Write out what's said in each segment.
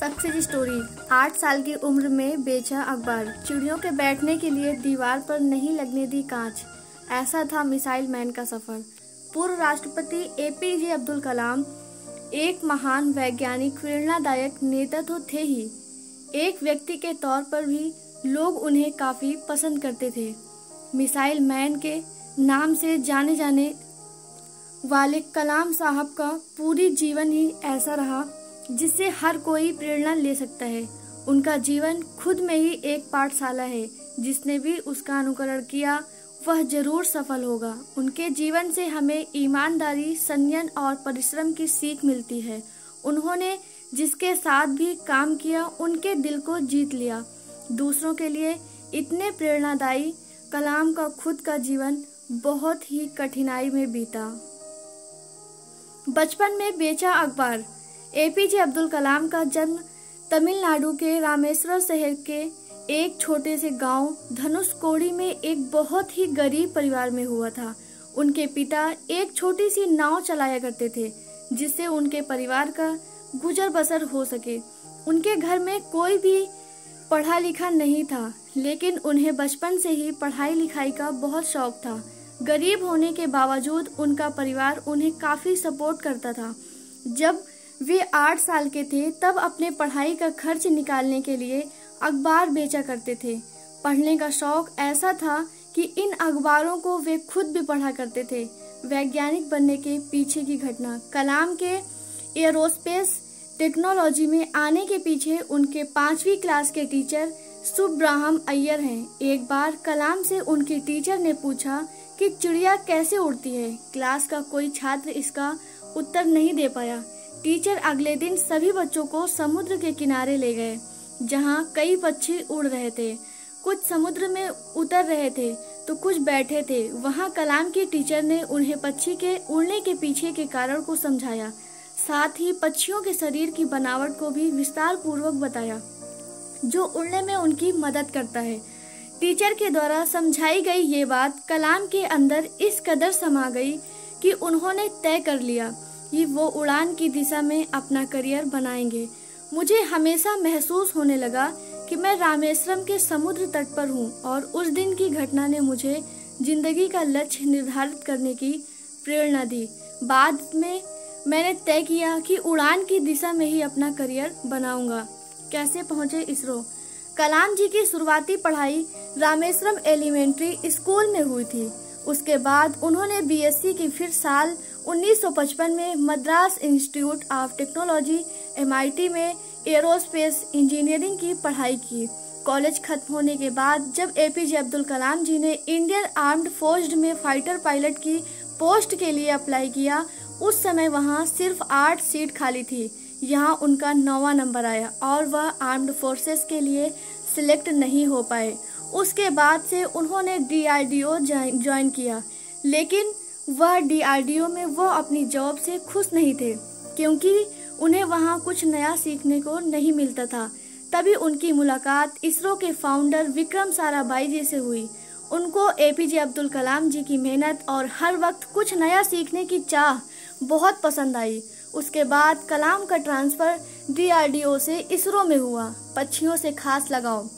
Success story. 8 साल की उम्र में बेचा अखबार, चिड़ियों के बैठने के लिए दीवार पर नहीं लगने दी कांच। ऐसा था मिसाइल मैन का सफर। पूर्व राष्ट्रपति एपीजे अब्दुल कलाम एक महान वैज्ञानिक, प्रेरणादायक नेता तो थे ही, एक व्यक्ति के तौर पर भी लोग उन्हें काफी पसंद करते थे। मिसाइल मैन के नाम से जाने जाने वाले कलाम साहब का पूरी जीवन ही ऐसा रहा जिससे हर कोई प्रेरणा ले सकता है। उनका जीवन खुद में ही एक पाठशाला है। जिसने भी उसका अनुकरण किया वह जरूर सफल होगा। उनके जीवन से हमें ईमानदारी, संयम और परिश्रम की सीख मिलती है। उन्होंने जिसके साथ भी काम किया उनके दिल को जीत लिया। दूसरों के लिए इतने प्रेरणादायी कलाम का खुद का जीवन बहुत ही कठिनाई में बीता। बचपन में बेचा अखबार। एपीजे अब्दुल कलाम का जन्म तमिलनाडु के रामेश्वरम शहर के एक छोटे से गांव धनुषकोडी में एक बहुत ही गरीब परिवार में हुआ था। उनके पिता एक छोटी सी नाव चलाया करते थे जिससे उनके परिवार का गुजर बसर हो सके। उनके घर में कोई भी पढ़ा लिखा नहीं था, लेकिन उन्हें बचपन से ही पढ़ाई लिखाई का बहुत शौक था। गरीब होने के बावजूद उनका परिवार उन्हें काफी सपोर्ट करता था। जब वे 8 साल के थे तब अपने पढ़ाई का खर्च निकालने के लिए अखबार बेचा करते थे। पढ़ने का शौक ऐसा था कि इन अखबारों को वे खुद भी पढ़ा करते थे। वैज्ञानिक बनने के पीछे की घटना। कलाम के एयरोस्पेस टेक्नोलॉजी में आने के पीछे उनके 5वीं क्लास के टीचर सुब्रह्मण्यम अय्यर हैं। एक बार कलाम से उनके टीचर ने पूछा कि चिड़िया कैसे उड़ती है। क्लास का कोई छात्र इसका उत्तर नहीं दे पाया। टीचर अगले दिन सभी बच्चों को समुद्र के किनारे ले गए जहां कई पक्षी उड़ रहे थे। कुछ समुद्र में उतर रहे थे तो कुछ बैठे थे। वहां कलाम की टीचर ने उन्हें पक्षी के उड़ने के पीछे के कारण को समझाया, साथ ही पक्षियों के शरीर की बनावट को भी विस्तार पूर्वक बताया जो उड़ने में उनकी मदद करता है। टीचर के द्वारा समझाई गई ये बात कलाम के अंदर इस कदर समा गई कि उन्होंने तय कर लिया कि वो उड़ान की दिशा में अपना करियर बनाएंगे। मुझे हमेशा महसूस होने लगा कि मैं रामेश्वरम के समुद्र तट पर हूँ और उस दिन की घटना ने मुझे जिंदगी का लक्ष्य निर्धारित करने की प्रेरणा दी। बाद में मैंने तय किया कि उड़ान की दिशा में ही अपना करियर बनाऊंगा। कैसे पहुंचे इसरो। कलाम जी की शुरुआती पढ़ाई रामेश्वरम एलिमेंट्री स्कूल में हुई थी। उसके बाद उन्होंने बीएससी की फिर साल 1955 में Madras institute of technology MIT में एरोस्पेस इंजीनियरिंग की पढ़ाई की। कॉलेज खत्म होने के बाद जब एपीजे अब्दुल कलाम जी ने इंडियन आर्म्ड फोर्स में फाइटर पायलट की पोस्ट के लिए अप्लाई किया, उस समय वहां सिर्फ 8 सीट खाली थी। यहां उनका 9वां नंबर आया और वह आर्म्ड फोर्सेस के लिए सिलेक्ट नहीं हो पाए। उसके बाद से उन्होंने DRDO ज्वाइन किया, लेकिन वह DRDO में वो अपनी जॉब से खुश नहीं थे क्योंकि उन्हें वहां कुछ नया सीखने को नहीं मिलता था। तभी उनकी मुलाकात इसरो के फाउंडर विक्रम साराभाई जी से हुई। उनको एपीजे अब्दुल कलाम जी की मेहनत और हर वक्त कुछ नया सीखने की चाह बहुत पसंद आई। उसके बाद कलाम का ट्रांसफर DRDO से इसरो में हुआ। पक्षियों से खास लगाव।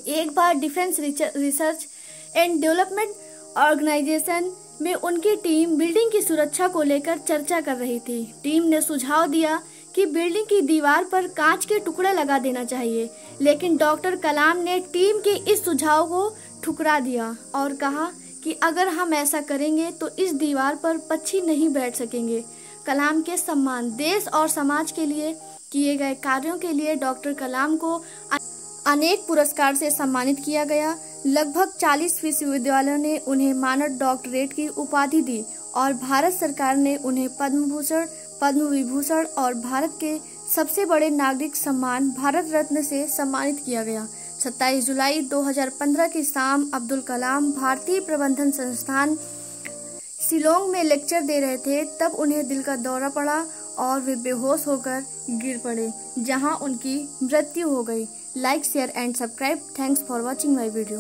एक बार defence research and development organisation में उनकी टीम बिल्डिंग की सुरक्षा को लेकर चर्चा कर रही थी। टीम ने सुझाव दिया कि बिल्डिंग की दीवार पर कांच के टुकड़े लगा देना चाहिए, लेकिन डॉक्टर कलाम ने टीम के इस सुझाव को ठुकरा दिया और कहा कि अगर हम ऐसा करेंगे तो इस दीवार पर पक्षी नहीं बैठ सकेंगे। कलाम के सम्मान। देश और समाज के लिए किए गए कार्यों के लिए डॉक्टर कलाम को अनेक पुरस्कार से सम्मानित किया गया। लगभग 40 विश्वविद्यालयों ने उन्हें मानद डॉक्टरेट की उपाधि दी और भारत सरकार ने उन्हें पद्म भूषण, पद्म विभूषण और भारत के सबसे बड़े नागरिक सम्मान भारत रत्न से सम्मानित किया गया। 27 जुलाई 2015 की शाम अब्दुल कलाम भारतीय प्रबंधन संस्थान शिलोंग में लेक्चर दे रहे थे। तब उन्हें दिल का दौरा पड़ा और वे बेहोश होकर गिर पड़े, जहां उनकी मृत्यु हो गई। Like, share and subscribe. Thanks for watching my video.